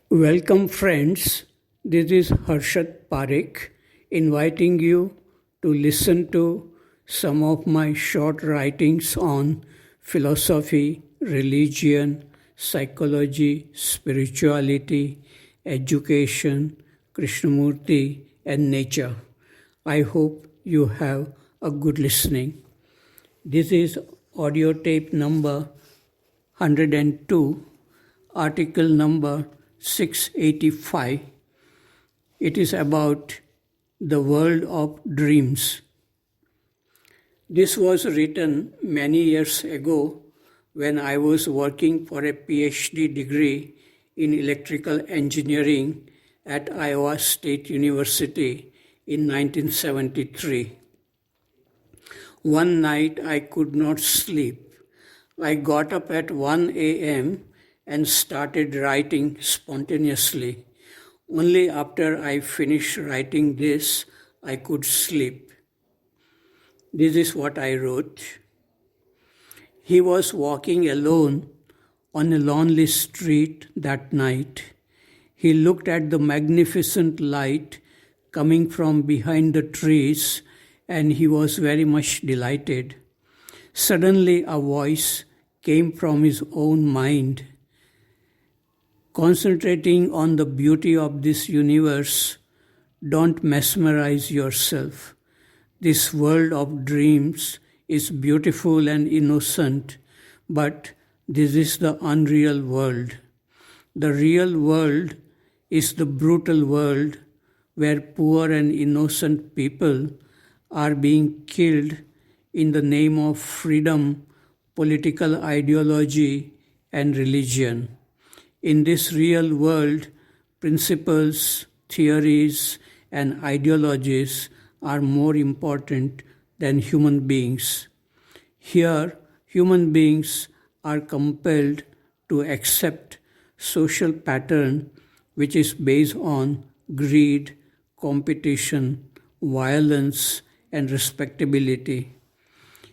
Welcome, friends. This is Harshad inviting you to listen to some of my short writings on philosophy, religion, psychology, spirituality, education, Krishnamurti, and nature. I hope you have a good listening. This is audio tape number 102, article number 685. It is about the world of dreams. This was written many years ago when I was working for a PhD degree in electrical engineering at Iowa State University in 1973. One night I could not sleep. I got up at 1 a.m. and started writing spontaneously. Only after I finished writing this, I could sleep. This is what I wrote. He was walking alone on a lonely street that night. He looked at the magnificent light coming from behind the trees, and he was very much delighted. Suddenly, a voice came from his own mind. Concentrating on the beauty of this universe, don't mesmerize yourself. This world of dreams is beautiful and innocent, but this is the unreal world. The real world is the brutal world where poor and innocent people are being killed in the name of freedom, political ideology, and religion. In this real world, principles, theories, and ideologies are more important than human beings. Here, human beings are compelled to accept social pattern which is based on greed, competition, violence, and respectability.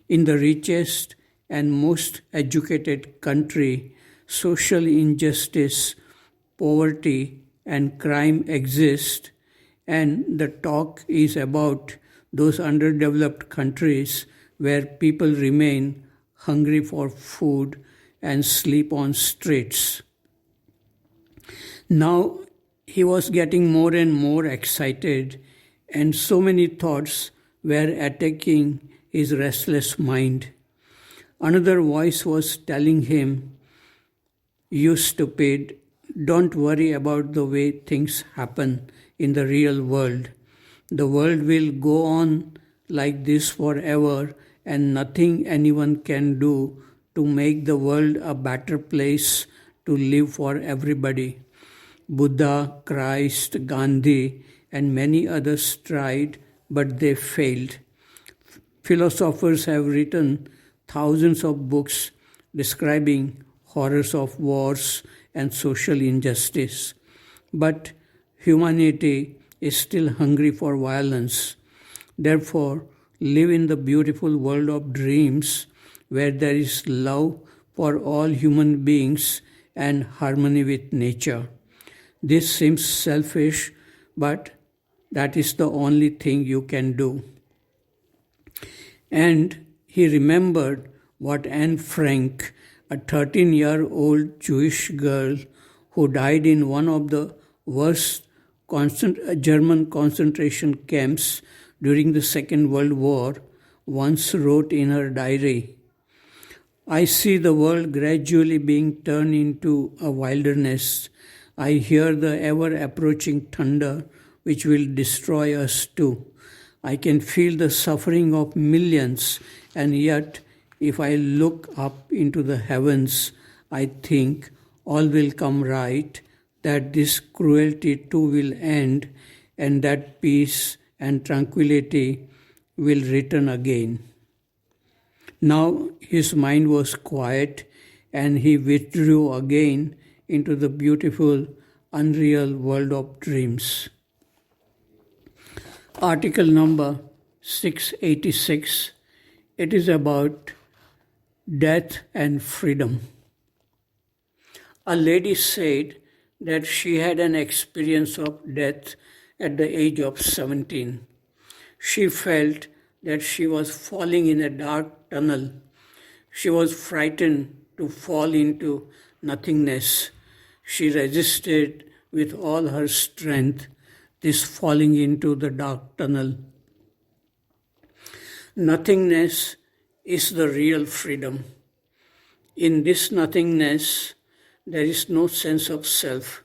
In the richest and most educated country, social injustice, poverty, and crime exist, and the talk is about those underdeveloped countries where people remain hungry for food and sleep on streets. Now he was getting more and more excited, and so many thoughts were attacking his restless mind. Another voice was telling him, "You stupid, don't worry about the way things happen in the real world. The world will go on like this forever, and nothing anyone can do to make the world a better place to live for everybody." Buddha, Christ, Gandhi, and many others tried, but they failed. Philosophers have written thousands of books describing horrors of wars and social injustice. But humanity is still hungry for violence. Therefore, live in the beautiful world of dreams where there is love for all human beings and harmony with nature. This seems selfish, but that is the only thing you can do. And he remembered what Anne Frank, a 13-year-old Jewish girl who died in one of the worst German concentration camps during the Second World War, once wrote in her diary. "I see the world gradually being turned into a wilderness. I hear the ever-approaching thunder which will destroy us too. I can feel the suffering of millions, and yet if I look up into the heavens, I think all will come right, that this cruelty too will end, and that peace and tranquility will return again." Now his mind was quiet, and he withdrew again into the beautiful, unreal world of dreams. Article number 686. It is about death and freedom. A lady said that she had an experience of death at the age of 17. She felt that she was falling in a dark tunnel. She was frightened to fall into nothingness. She resisted with all her strength this falling into the dark tunnel. Nothingness is the real freedom. In this nothingness, there is no sense of self.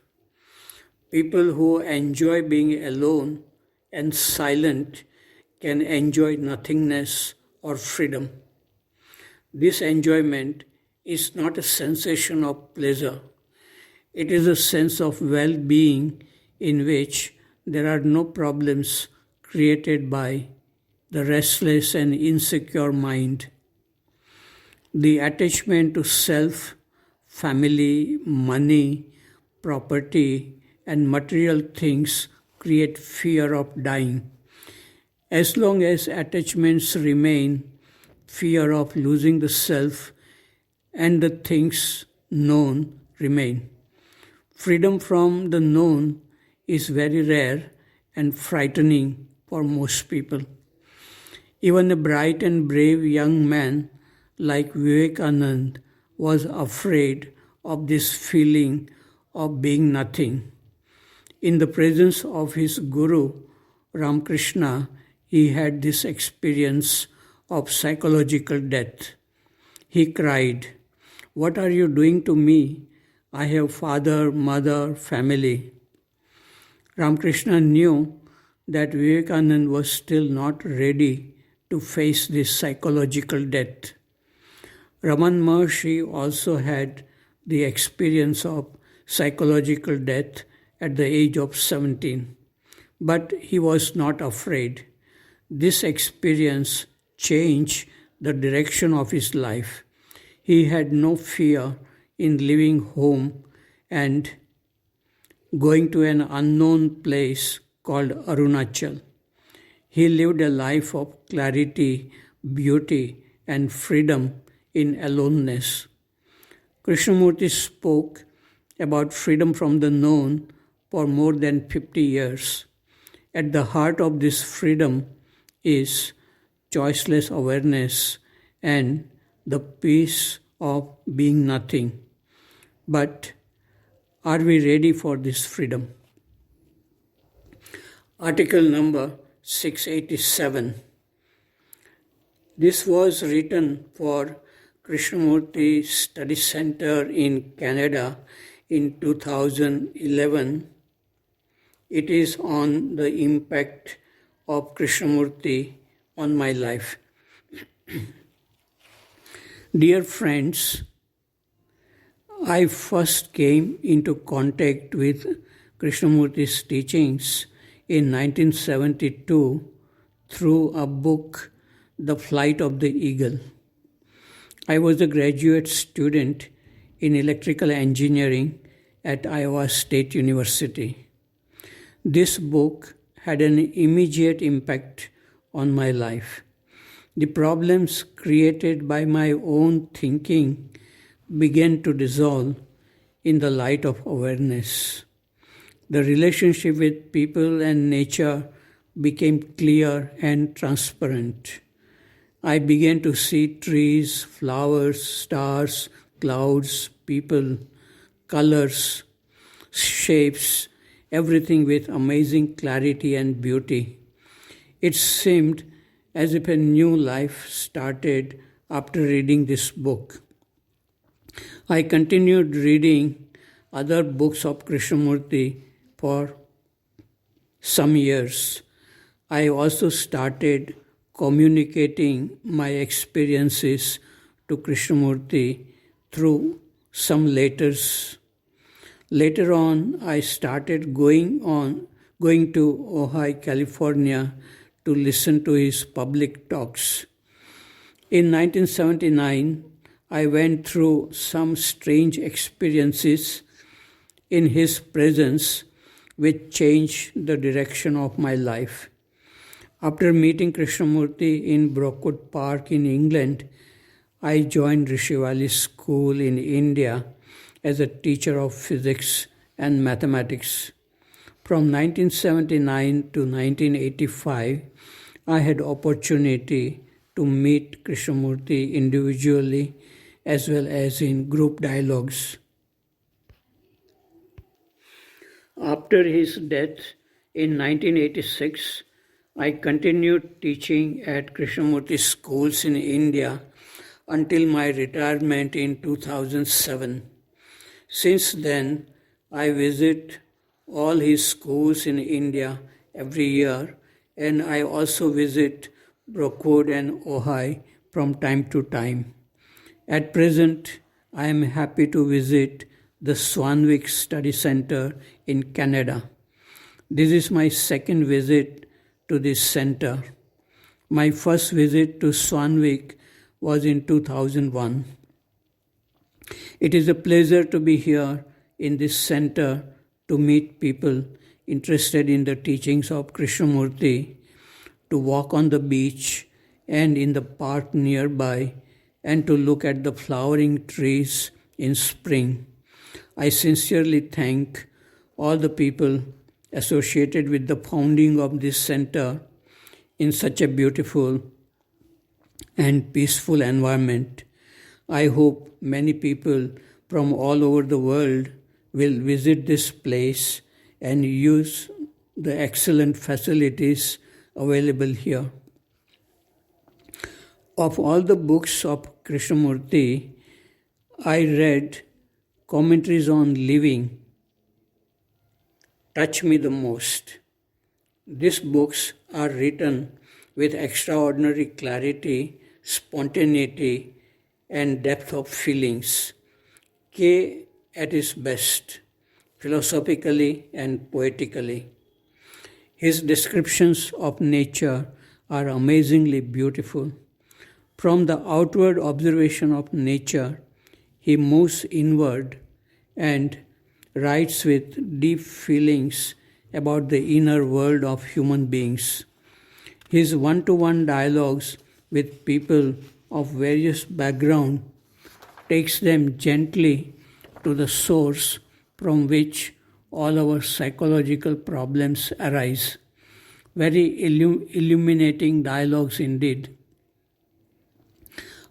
People who enjoy being alone and silent can enjoy nothingness or freedom. This enjoyment is not a sensation of pleasure. It is a sense of well-being in which there are no problems created by the restless and insecure mind. The attachment to self, family, money, property, and material things create fear of dying. As long as attachments remain, fear of losing the self and the things known remain. Freedom from the known is very rare and frightening for most people. Even a bright and brave young man like Vivekananda was afraid of this feeling of being nothing. In the presence of his Guru, Ramakrishna, he had this experience of psychological death. He cried, "What are you doing to me? I have father, mother, family." Ramakrishna knew that Vivekananda was still not ready to face this psychological death. Raman Maharshi also had the experience of psychological death at the age of 17, but he was not afraid. This experience changed the direction of his life. He had no fear in leaving home and going to an unknown place called Arunachal. He lived a life of clarity, beauty, and freedom in aloneness. Krishnamurti spoke about freedom from the known for more than 50 years. At the heart of this freedom is choiceless awareness and the peace of being nothing. But are we ready for this freedom? Article number 687. This was written for Krishnamurti Study Center in Canada in 2011. It is on the impact of Krishnamurti on my life. Dear friends, I first came into contact with Krishnamurti's teachings in 1972 through a book, The Flight of the Eagle. I was a graduate student in electrical engineering at Iowa State University. This book had an immediate impact on my life. The problems created by my own thinking began to dissolve in the light of awareness. The relationship with people and nature became clear and transparent. I began to see trees, flowers, stars, clouds, people, colors, shapes, everything with amazing clarity and beauty. It seemed as if a new life started after reading this book. I continued reading other books of Krishnamurti for some years. I also started communicating my experiences to Krishnamurti through some letters. Later on, I started going to Ojai, California to listen to his public talks. In 1979, I went through some strange experiences in his presence which changed the direction of my life. After meeting Krishnamurti in Brookwood Park in England, I joined Rishi Valley School in India as a teacher of physics and mathematics. From 1979 to 1985, I had opportunity to meet Krishnamurti individually as well as in group dialogues. After his death in 1986, I continued teaching at Krishnamurti schools in India until my retirement in 2007. Since then, I visit all his schools in India every year, and I also visit Brookwood and Ojai from time to time. At present, I am happy to visit the Swanwick Study Center in Canada. This is my second visit to this center. My first visit to Swanwick was in 2001. It is a pleasure to be here in this center to meet people interested in the teachings of Krishnamurti, to walk on the beach and in the park nearby, and to look at the flowering trees in spring. I sincerely thank all the people associated with the founding of this center in such a beautiful and peaceful environment. I hope many people from all over the world will visit this place and use the excellent facilities available here. Of all the books of Krishnamurti, I read Commentaries on Living touch me the most. These books are written with extraordinary clarity, spontaneity, and depth of feelings. K at his best, philosophically and poetically. His descriptions of nature are amazingly beautiful. From the outward observation of nature, he moves inward and writes with deep feelings about the inner world of human beings. His one-to-one dialogues with people of various backgrounds takes them gently to the source from which all our psychological problems arise. Very illuminating dialogues indeed.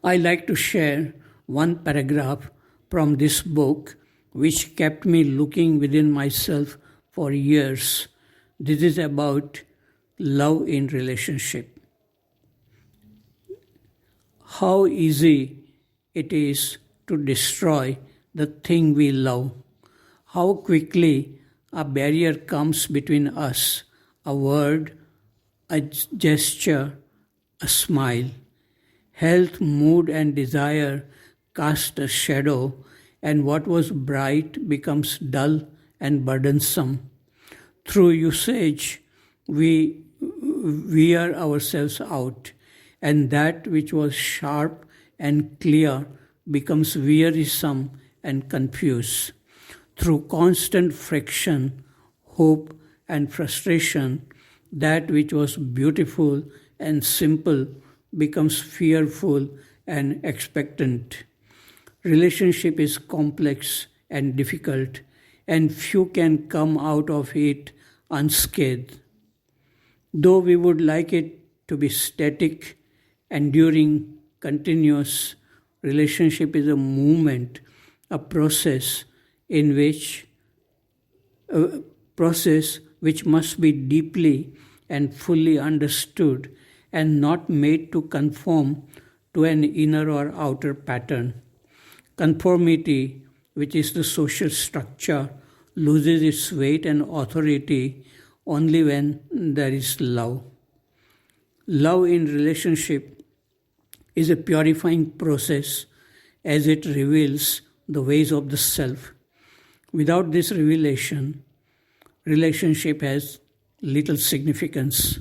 I like to share one paragraph from this book which kept me looking within myself for years. This is about love in relationship. How easy it is to destroy the thing we love. How quickly a barrier comes between us, a word, a gesture, a smile. Health, mood, and desire cast a shadow, and what was bright becomes dull and burdensome. Through usage, we wear ourselves out, and that which was sharp and clear becomes wearisome and confused. Through constant friction, hope, and frustration, that which was beautiful and simple becomes fearful and expectant. Relationship is complex and difficult, and few can come out of it unscathed. Though we would like it to be static, enduring, continuous, relationship is a movement, a process which must be deeply and fully understood and not made to conform to an inner or outer pattern. Conformity, which is the social structure, loses its weight and authority only when there is love. Love in relationship is a purifying process as it reveals the ways of the self. Without this revelation, relationship has little significance.